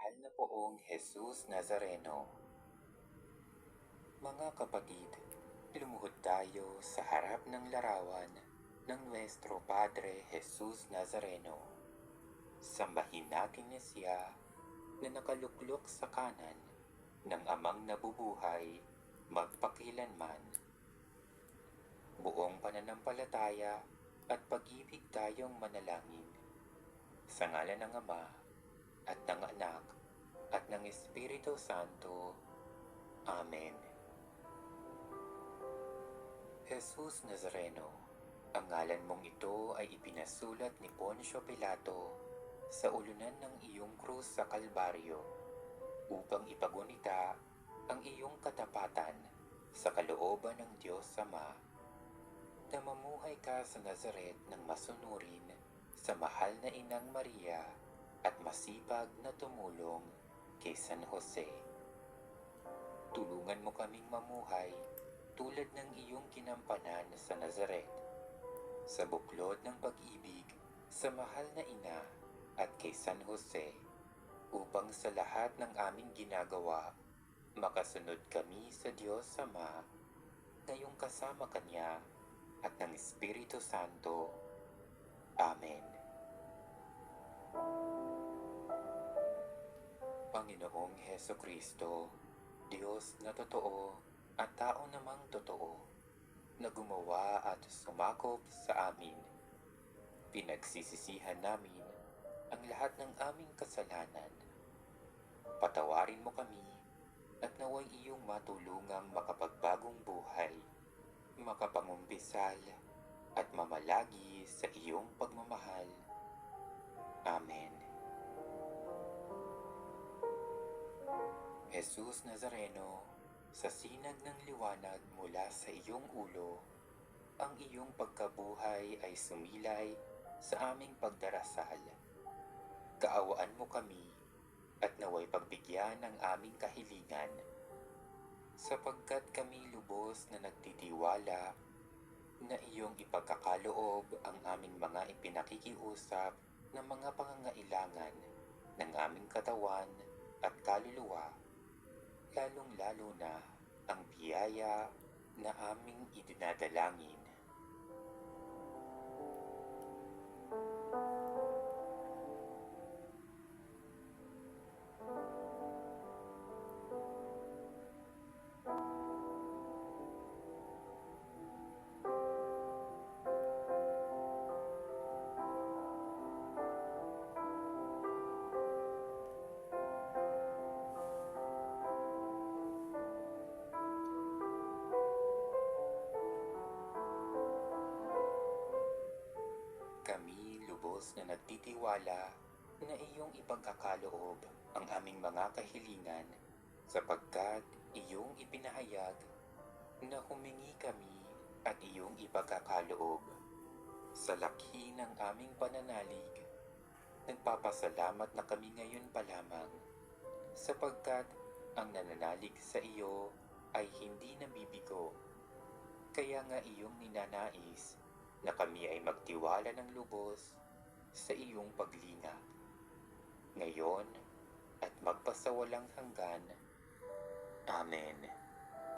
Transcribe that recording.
Mahal na poong Jesus Nazareno. Mga kapatid, lumuhod tayo sa harap ng larawan ng Nuestro Padre Jesus Nazareno. Sambahin natin niya siya na nakaluklok sa kanan ng Amang nabubuhay magpakilanman. Buong pananampalataya at pag-ibig tayong manalangin. Sa ngalan ng Ama at ng Anak at ng Espiritu Santo. Amen. Jesus Nazareno, ang ngalan mong ito ay ipinasulat ni Poncio Pilato sa ulunan ng iyong krus sa Kalbaryo upang ipagunita ang iyong katapatan sa kalooban ng Diyos Ama. Namamuhay ka sa Nazaret ng masunurin sa mahal na Inang Maria at masipag na tumulong kay San Jose. Tulungan mo kaming mamuhay tulad ng iyong ginampanan sa Nazaret, sa buklod ng pag-ibig sa mahal na Ina at kay San Jose, upang sa lahat ng aming ginagawa, makasunod kami sa Diyos Ama, ngayong kasama Kanya at ng Espiritu Santo. Amen. Panginoong Hesukristo, Diyos na totoo at tao namang totoo, na gumawa at sumakop sa amin. Pinagsisisihan namin ang lahat ng aming kasalanan. Patawarin mo kami at naway iyong matulungang makapagbagong buhay, makapangumpisal at mamalagi sa iyong pagmamahal. Amen. Jesus Nazareno, sa sinag ng liwanag mula sa iyong ulo, ang iyong pagkabuhay ay sumilay sa aming pagdarasal. Kaawaan mo kami at naway pagbigyan ng aming kahilingan, sapagkat kami lubos na nagtitiwala na iyong ipagkakaloob ang aming mga ipinakikiusap ng mga pangangailangan ng aming katawan at kaluluwa, lalong-lalo na ang biyaya na aming idinadalangin. Kami lubos na nagtitiwala na iyong ipagkakaloob ang aming mga kahilingan, sapagkat iyong ipinahayag na humingi kami at iyong ipagkakaloob. Sa laki ng aming pananalig, nagpapasalamat na kami ngayon pa lamang, sapagkat ang nananalig sa iyo ay hindi nabibigo. Kaya nga iyong ninanais na kami ay magtiwala ng lubos sa iyong paglinga, ngayon at magpasawalang hanggan. Amen.